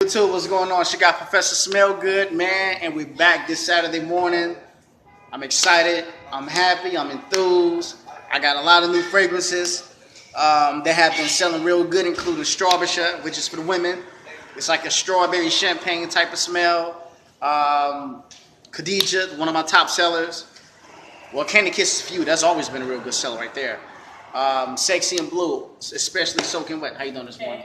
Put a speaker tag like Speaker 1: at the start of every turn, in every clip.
Speaker 1: YouTube, what's going on? She got Professor Smell Good, man, and we're back this Saturday morning. I'm excited, I'm happy, I'm enthused. I got a lot of new fragrances that have been selling real good, including Strawberry, which is for the women. It's like a strawberry champagne type of smell. Khadija, one of my top sellers. Well, Candy Kiss is few. That's always been a real good seller right there. Sexy and Blue, especially Soaking Wet. How you doing this morning?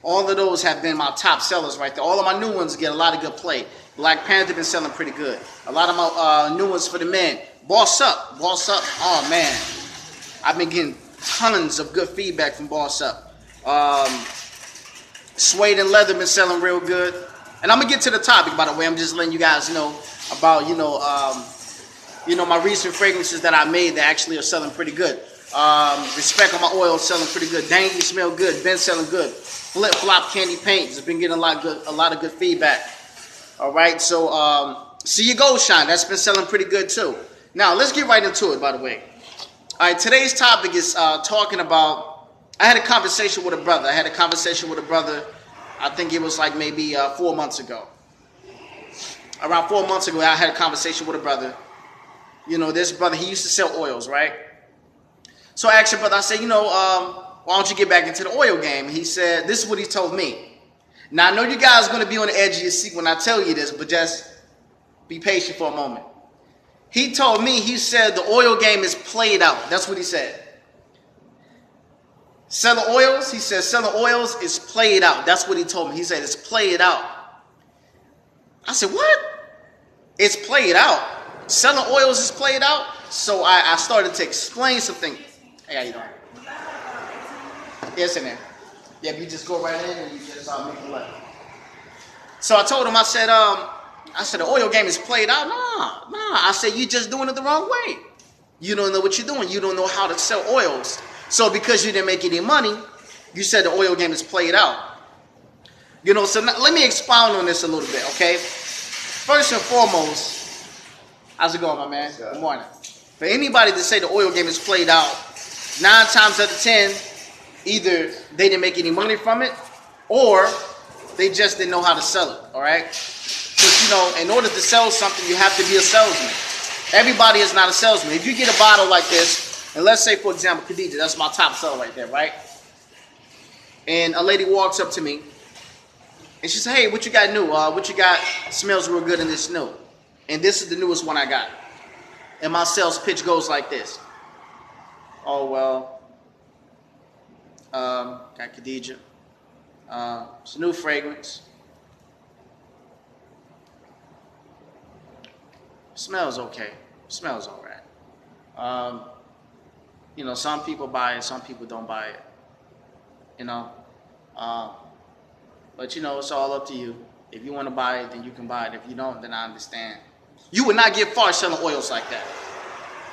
Speaker 1: All of those have been my top sellers right there. All of my new ones get a lot of good play. Black Panther been selling pretty good. A lot of my new ones for the men. Boss Up. Oh man, I've been getting tons of good feedback from Boss Up. Suede and Leather been selling real good. And I'm gonna get to the topic, by the way. I'm just letting you guys know about my recent fragrances that I made that actually are selling pretty good. Respect on my oil selling pretty good. Dang, you smell good. Been selling good. Flip Flop Candy Paint has been getting a lot of good feedback. All right, so See Your Gold Shine, that's been selling pretty good too. Now let's get right into it. By the way, all right, today's topic is talking about. I had a conversation with a brother. I think it was like maybe 4 months ago. Around 4 months ago, I had a conversation with a brother. You know, this brother, he used to sell oils, right? So I asked your brother, I said, why don't you get back into the oil game? He said, this is what he told me. Now, I know you guys are going to be on the edge of your seat when I tell you this, but just be patient for a moment. He told me, he said, the oil game is played out. That's what he said. Selling oils, he said, selling oils is played out. That's what he told me. He said, it's played out. I said, what? It's played out. Selling oils is played out. So I started to explain something. Hey, how you doing? Yes, in there. Yeah, you just go right in and you just make a left. So I told him, I said, the oil game is played out. Nah. I said, you're just doing it the wrong way. You don't know what you're doing. You don't know how to sell oils. So because you didn't make any money, you said the oil game is played out. So now, let me expound on this a little bit, okay? First and foremost, how's it going, my man? Good morning. For anybody to say the oil game is played out, 9 times out of 10, either they didn't make any money from it, or they just didn't know how to sell it, all right? Because, in order to sell something, you have to be a salesman. Everybody is not a salesman. If you get a bottle like this, and let's say, for example, Khadija, that's my top seller right there, right? And a lady walks up to me, and she said, hey, what you got new? What you got smells real good in this new. And this is the newest one I got. And my sales pitch goes like this. Oh, well, got Khadija. It's a new fragrance. Smells okay. Smells all right. Some people buy it, some people don't buy it. But it's all up to you. If you want to buy it, then you can buy it. If you don't, then I understand. You would not get far selling oils like that.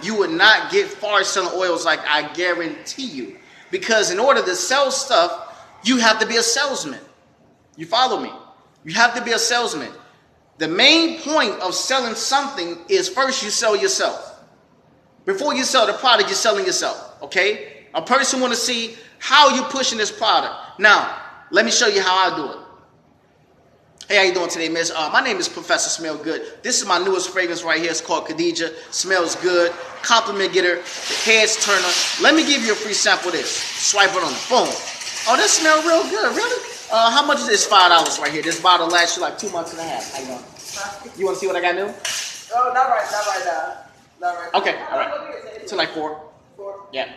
Speaker 1: You would not get far selling oils like I guarantee you. Because in order to sell stuff, you have to be a salesman. You follow me? You have to be a salesman. The main point of selling something is first you sell yourself. Before you sell the product, you're selling yourself, okay? A person want to see how you're pushing this product. Now, let me show you how I do it. Hey, how you doing today, miss? My name is Professor Smell Good. This is my newest fragrance right here. It's called Khadija. Smells good. Compliment getter. Heads turner. Let me give you a free sample of this. Swipe it on the phone. Oh, that smells real good. Really? How much is this? $5 right here. This bottle lasts you like 2 months and a half. How you doing? You want to see what I got new?
Speaker 2: Oh, not right now. Not right now.
Speaker 1: Okay, all right. To like 4.
Speaker 2: 4?
Speaker 1: Yeah.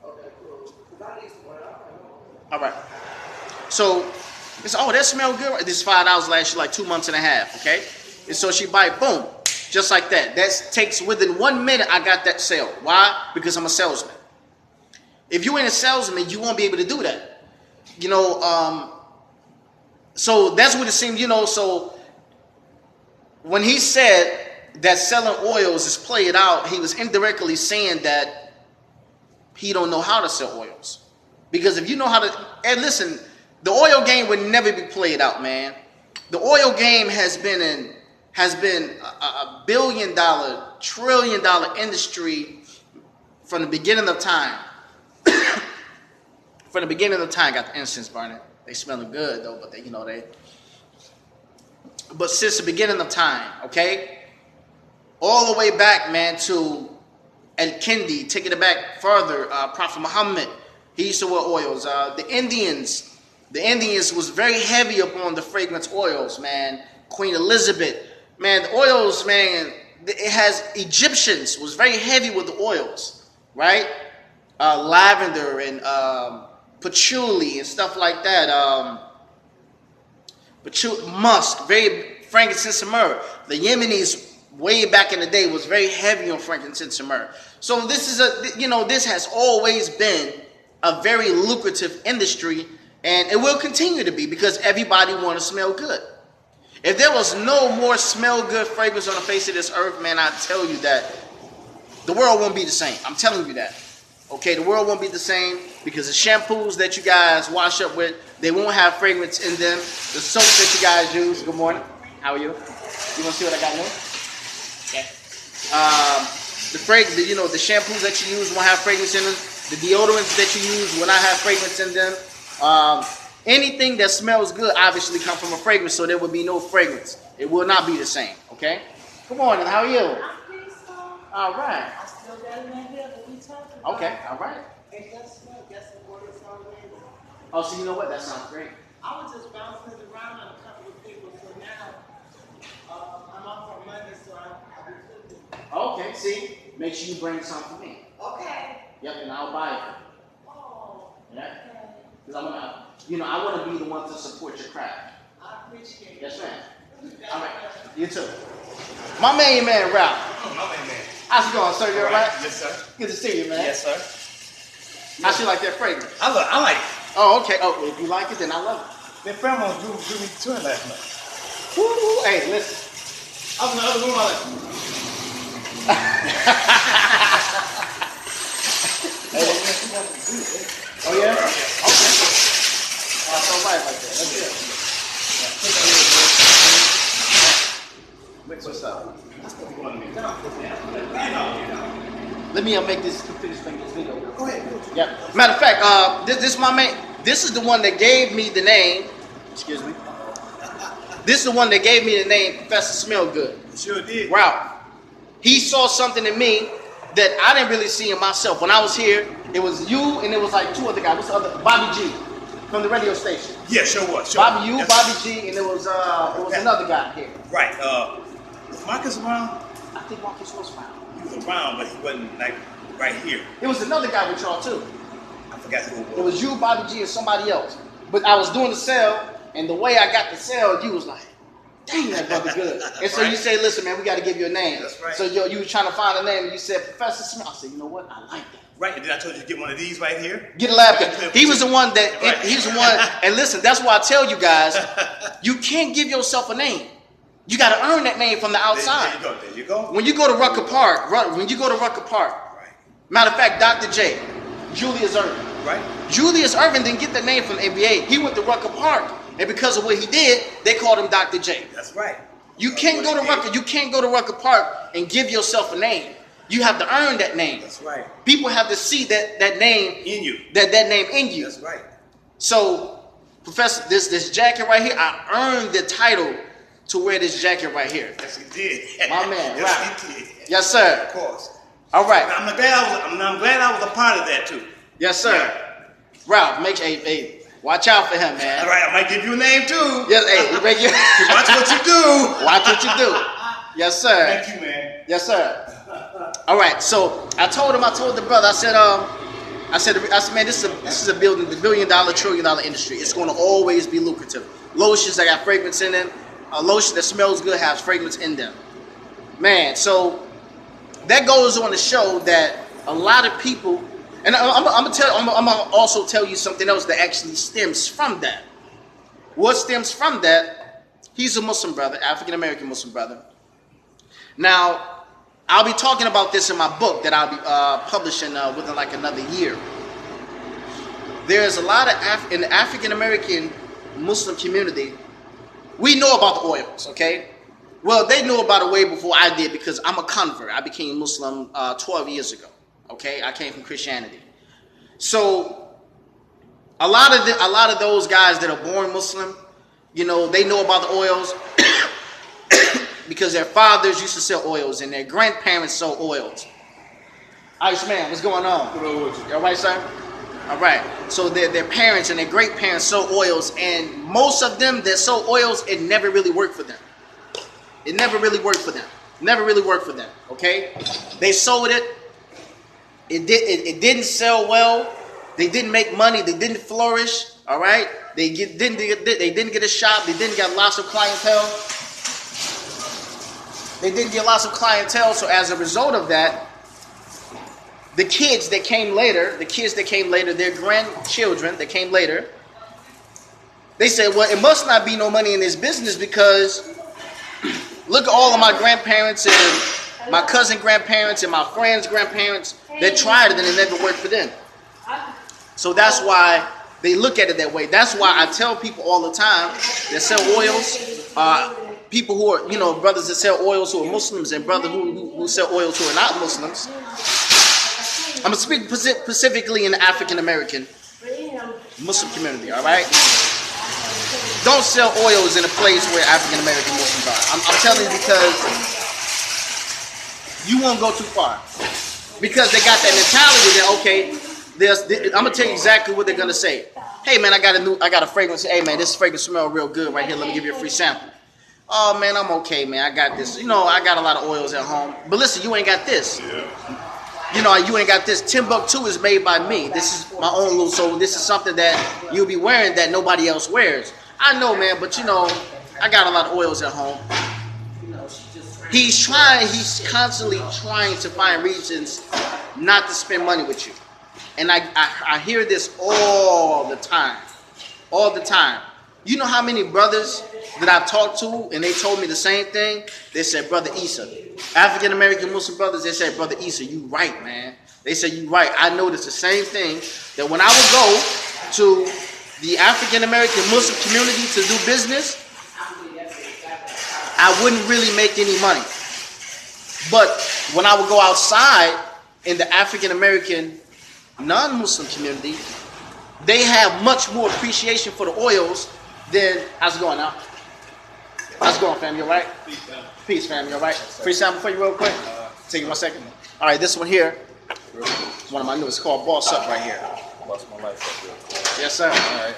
Speaker 2: Okay, cool.
Speaker 1: All right. So, it's, oh, that smells good. This $5 lasts you like 2 months and a half, okay? And so she buy it, boom, just like that. That takes, within 1 minute, I got that sale. Why? Because I'm a salesman. If you ain't a salesman, you won't be able to do that. So that's what it seemed, so when he said that selling oils is played out, he was indirectly saying that he don't know how to sell oils. Because if you know how to, and listen, the oil game would never be played out, man. The oil game has been a $1 billion, $1 trillion industry from the beginning of time. From the beginning of time, got the incense burning. They smelling good though, but they. But since the beginning of time, okay, all the way back, man, to Al-Kindi, taking it back further, Prophet Muhammad, he used to wear oils. The Indians was very heavy upon the fragrance oils, man. Queen Elizabeth, man, the oils, man, it has Egyptians was very heavy with the oils, right? Lavender and patchouli and stuff like that. Musk, very frankincense and myrrh. The Yemenis way back in the day was very heavy on frankincense and myrrh. So this is this has always been a very lucrative industry, and it will continue to be because everybody want to smell good. If there was no more smell good fragrance on the face of this earth, man, I tell you that the world won't be the same. I'm telling you that. Okay, the world won't be the same because the shampoos that you guys wash up with, they won't have fragrance in them. The soaps that you guys use. Good morning. How are you? You want to see what I got new? Okay. The shampoos that you use won't have fragrance in them. The deodorants that you use will not have fragrance in them. Anything that smells good obviously comes from a fragrance, so there will be no fragrance. It will not be the same. Okay. Good morning. How are you?
Speaker 2: I'm peaceful.
Speaker 1: All right.
Speaker 2: I still got it in here, but we talking about.
Speaker 1: Okay. All right.
Speaker 2: Hey, guess what? Guess what it's already.
Speaker 1: Oh, so you know what? That sounds great.
Speaker 2: I was just bouncing it around on a couple of people, so now I'm off on Monday, so I'll be cooking.
Speaker 1: Okay. See, make sure you bring some for me.
Speaker 2: Okay.
Speaker 1: Yep, and I'll buy it.
Speaker 2: Oh.
Speaker 1: Yeah.
Speaker 2: Okay.
Speaker 1: Because I want to be the one to support your craft.
Speaker 2: I appreciate it.
Speaker 1: Yes, ma'am. All right. You too. My main man, Ralph.
Speaker 3: Oh, my man.
Speaker 1: How's it going, sir? You all right?
Speaker 3: Yes, sir.
Speaker 1: Good to see you, man.
Speaker 3: Yes, sir.
Speaker 1: How's you like that fragrance?
Speaker 3: I like it.
Speaker 1: Oh, okay. Oh, if you like it, then I love it.
Speaker 3: That pheromone drew me to it last night.
Speaker 1: Woo, hey, listen.
Speaker 3: I was in the other room. I was like,
Speaker 1: oh, yeah? Okay. That's all right like that. That's it. What's up? Let me finish making this video.
Speaker 3: go ahead.
Speaker 1: Yeah. Matter of fact, this is my main. This is the one that gave me the name. Excuse me. This is the one that gave me the name Professor Smellgood.
Speaker 3: Sure did.
Speaker 1: Ralph. He saw something in me that I didn't really see in myself. When I was here, it was you and it was like two other guys. What's the other? Bobby G from the radio station.
Speaker 3: Yeah, sure was. Sure.
Speaker 1: Bobby, you,
Speaker 3: Yes.
Speaker 1: Bobby G, and it was another guy here.
Speaker 3: Right. Was Marcus around?
Speaker 1: I think Marcus was found.
Speaker 3: He was around, but he wasn't like right here.
Speaker 1: It was another guy with y'all too.
Speaker 3: I forgot who it
Speaker 1: It
Speaker 3: was.
Speaker 1: was you, Bobby G, and somebody else. But I was doing the sale, and the way I got the sale, you was like, dang, that brother good. And so
Speaker 3: Right.
Speaker 1: you say, listen, man, we got to give you a name.
Speaker 3: That's right.
Speaker 1: So you were trying to find a name, and you said Professor Smith. I said, you know what? I like that.
Speaker 3: Right, and then I told you to get one of these right here.
Speaker 1: Get a lab
Speaker 3: Right.
Speaker 1: coat. He was the one that,
Speaker 3: Right.
Speaker 1: he's the one, and listen, that's why I tell you guys, you can't give yourself a name. You got to earn that name from the outside.
Speaker 3: There you go. There you go.
Speaker 1: When you go to Rucker Park,
Speaker 3: Right.
Speaker 1: matter of fact, Dr. J, Julius Irvin.
Speaker 3: Right.
Speaker 1: Julius Irvin didn't get the name from the NBA. He went to Rucker Park, and because of what he did, they called him Dr. J.
Speaker 3: That's right.
Speaker 1: You can't go to Rucker. You can't go to Rucker Park and give yourself a name. You have to earn that name.
Speaker 3: That's right.
Speaker 1: People have to see that name
Speaker 3: In you.
Speaker 1: that name in you.
Speaker 3: That's right.
Speaker 1: So, Professor, this jacket right here, I earned the title to wear this jacket right here.
Speaker 3: Yes, he did.
Speaker 1: My man,
Speaker 3: Yes,
Speaker 1: right.
Speaker 3: he did.
Speaker 1: Yes, sir.
Speaker 3: Of course.
Speaker 1: All right.
Speaker 3: I'm glad I was a part of that too.
Speaker 1: Yes, sir. Ralph, make hey, watch out for him, man.
Speaker 3: All right, I might give you a name too.
Speaker 1: Yes, hey, we make you
Speaker 3: Watch what you do.
Speaker 1: watch what you do. Yes, sir.
Speaker 3: Thank you, man.
Speaker 1: Yes, sir. All right. So I told the brother. I said, man, this is a $1 billion, $1 trillion industry. It's going to always be lucrative. Lotions that got fragrance in them, a lotion that smells good has fragrance in them. Man, so that goes on to show that a lot of people, and I'm gonna also tell you something else that actually stems from that. What stems from that? He's a Muslim brother, African American Muslim brother. Now, I'll be talking about this in my book that I'll be publishing within like another year. There's a lot of in the African American Muslim community, we know about the oils, okay? Well, they knew about it way before I did because I'm a convert. I became Muslim 12 years ago, okay? I came from Christianity. So A lot of those guys that are born Muslim, you know, they know about the oils because their fathers used to sell oils and their grandparents sold oils. Iceman, what's going on? You all right, sir? All right. So their parents and their great parents sold oils, and most of them that sold oils, it never really worked for them. It never really worked for them. Never really worked for them. Okay, they sold it. It didn't sell well. They didn't make money. They didn't flourish. All right. They didn't get a shop. They didn't get lots of clientele. They didn't get lots of clientele. So as a result of that, the kids that came later, their grandchildren that came later, they said, well, it must not be no money in this business because look at all of my grandparents and my cousin grandparents and my friends' grandparents that tried it and it never worked for them. So that's why they look at it that way. That's why I tell people all the time that sell oils, people who are, you know, brothers that sell oils who are Muslims and brothers who sell oils who are not Muslims. I'm going to speak specifically in the African American Muslim community, all right? Don't sell oils in a place where African American Muslims are. I'm telling you because you won't go too far. Because they got that mentality that, okay, I'm going to tell you exactly what they're going to say. Hey, man, I got a fragrance. Hey, man, this fragrance smells real good right here. Let me give you a free sample. Oh, man, I'm okay, man. I got this. You know, I got a lot of oils at home. But listen, you ain't got this. You know, you ain't got this. Timbuktu is made by me. This is my own little, so this is something that you'll be wearing that nobody else wears. I know, man, but you know, I got a lot of oils at home. He's constantly trying to find reasons not to spend money with you. And I hear this all the time. All the time. You know how many brothers that I've talked to and they told me the same thing? They said, Brother Issa. African American Muslim brothers, they said, Brother Issa, you right, man. They said, you right. I noticed the same thing, that when I would go to the African American Muslim community to do business, I wouldn't really make any money. But when I would go outside in the African American non-Muslim community, they have much more appreciation for the oils than, how's it going now? How's it going, fam? You all right? Peace, fam. You all right? Free sample for you real quick? Take you 1 second. All right, this one here, one of my newest, called Boss Up right here.
Speaker 4: Boss my life up here.
Speaker 1: Yes, sir.
Speaker 4: All right.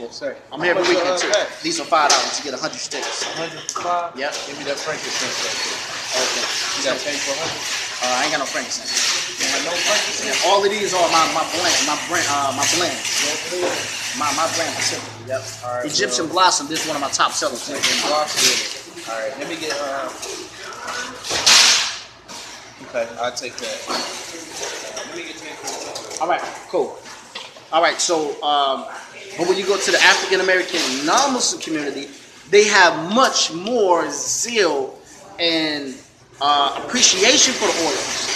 Speaker 4: Yes, sir.
Speaker 1: I'm here every weekend, too. These are $5 to get 100 sticks.
Speaker 4: 105?
Speaker 1: Yep.
Speaker 4: Give me that frankincense right there.
Speaker 1: Okay.
Speaker 4: You got change for 100?
Speaker 1: I ain't got no frankincense.
Speaker 4: You got no frankincense?
Speaker 1: Yeah, all of these are my blend. My blend specifically. Yep.
Speaker 4: All right,
Speaker 1: Egyptian Blossom. This is one of my top sellers.
Speaker 4: Egyptian Blossom. All right. Let me get. Okay, I'll take that. Let me get change.
Speaker 1: All right. Cool. All right. So, but when you go to the African American non-Muslim community, they have much more zeal and appreciation for the oils.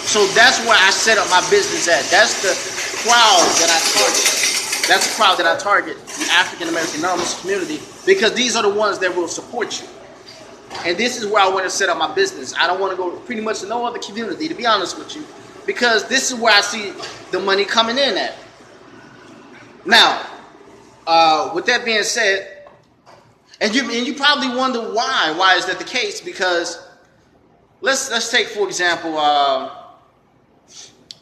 Speaker 1: So that's where I set up my business at. That's the crowd that I target. That's the crowd that I target, the African American non-Muslim community, because these are the ones that will support you. And this is where I want to set up my business. I don't want to go pretty much to no other community, to be honest with you, because this is where I see the money coming in at. Now, with that being said, and you probably wonder why. Why is that the case? Because let's take, for example, a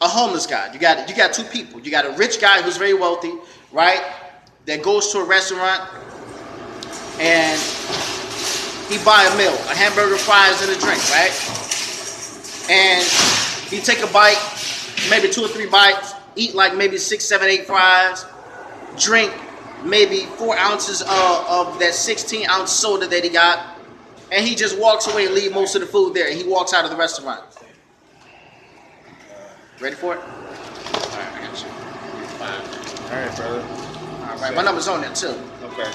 Speaker 1: homeless guy. You got two people. You got a rich guy who's very wealthy, right? That goes to a restaurant and he buy a meal, a hamburger, fries, and a drink, right? And he take a bite, maybe 2 or 3 bites, eat like maybe 6, 7, 8 fries, drink maybe 4 ounces of that 16-ounce soda that he got, and he just walks away and leave most of the food there, and he walks out of the restaurant. Ready for it? All right, I got you.
Speaker 4: All right, brother.
Speaker 1: All right, my number's on there too.
Speaker 4: Okay.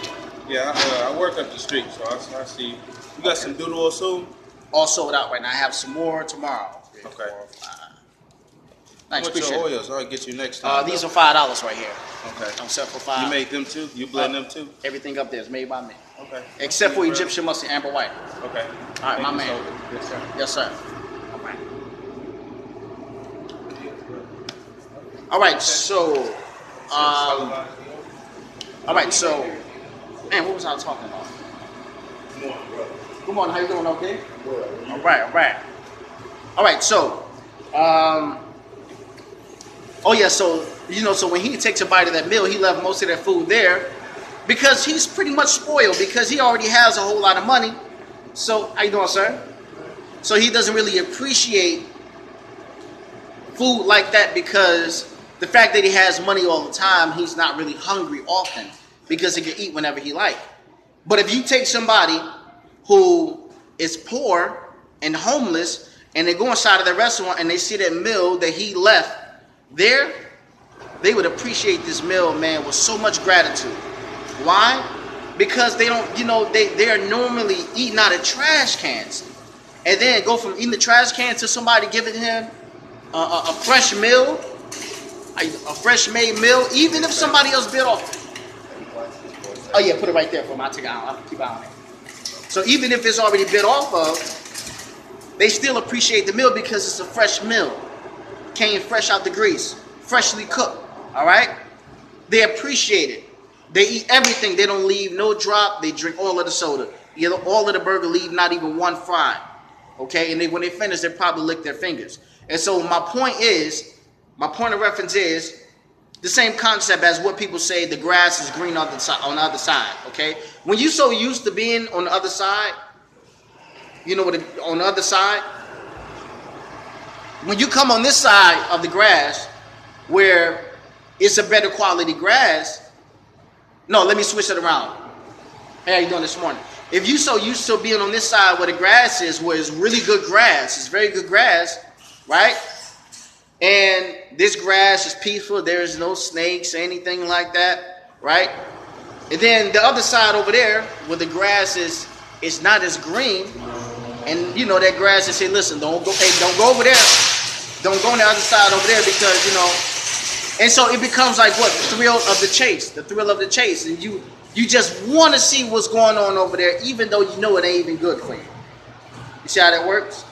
Speaker 4: Yeah, I work up the street, so I see. You got some doodle soon?
Speaker 1: All sold out right now. I have some more tomorrow.
Speaker 4: Okay.
Speaker 1: Thanks,
Speaker 4: What's
Speaker 1: appreciate
Speaker 4: your
Speaker 1: it.
Speaker 4: oils? I'll get you next time.
Speaker 1: These are $5 right here.
Speaker 4: Okay.
Speaker 1: I'm set for $5.
Speaker 4: You made them too? You blend them too?
Speaker 1: Everything up there is made by me.
Speaker 4: Okay.
Speaker 1: Except for
Speaker 4: Thank you,
Speaker 1: Egyptian mustard, amber white.
Speaker 4: brother. Okay.
Speaker 1: All right,
Speaker 4: Thank
Speaker 1: my
Speaker 4: you,
Speaker 1: man.
Speaker 4: sir. Yes, sir.
Speaker 1: Yes, sir. All right. All right, so All right, so, man, what was I talking about? Good morning, how you doing, okay? All right, so, oh yeah, so, so when he takes a bite of that meal, he left most of that food there because he's pretty much spoiled because he already has a whole lot of money. So, how you doing, sir? So he doesn't really appreciate food like that because the fact that he has money all the time, he's not really hungry often because he can eat whenever he likes. But if you take somebody who is poor and homeless and they go inside of the restaurant and they see that meal that he left there, they would appreciate this meal, man, with so much gratitude. Why? Because they don't, they are normally eating out of trash cans. And then go from eating the trash can to somebody giving him a fresh meal, a fresh made meal, even if somebody else bit off. Oh yeah, put it right there for him. I'll take it out. I'll keep it on it. So even if it's already bit off of, they still appreciate the meal because it's a fresh meal. Came fresh out the grease, freshly cooked. All right? They appreciate it. They eat everything. They don't leave no drop. They drink all of the soda. All of the burger, leave not even one fry. Okay? And when they finish, they probably lick their fingers. And so my point of reference is the same concept as what people say, the grass is green on the other side. Okay? When you're so used to being on the other side, on the other side, when you come on this side of the grass where it's a better quality grass, no, let me switch it around. Hey, how you doing this morning? If you're so used to being on this side where the grass is, where it's really good grass, it's very good grass, right? And this grass is peaceful, there is no snakes or anything like that, right? And then the other side over there where the grass is not as green, and that grass is saying, listen, don't go over there. Don't go on the other side over there because, and so it becomes like what? The thrill of the chase. And you just want to see what's going on over there, even though you know it ain't even good for you. You see how that works?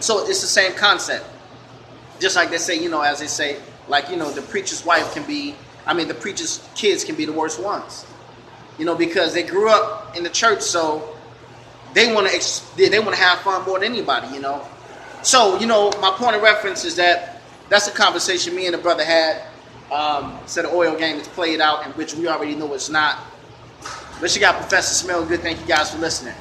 Speaker 1: So it's the same concept. Just like they say, as they say, like, the preacher's wife the preacher's kids can be the worst ones. Because they grew up in the church, so they want to have fun more than anybody, So, my point of reference is that's a conversation me and the brother had. Said the oil game is played out, in which we already know it's not. But you got Professor Smell. Good. Thank you guys for listening.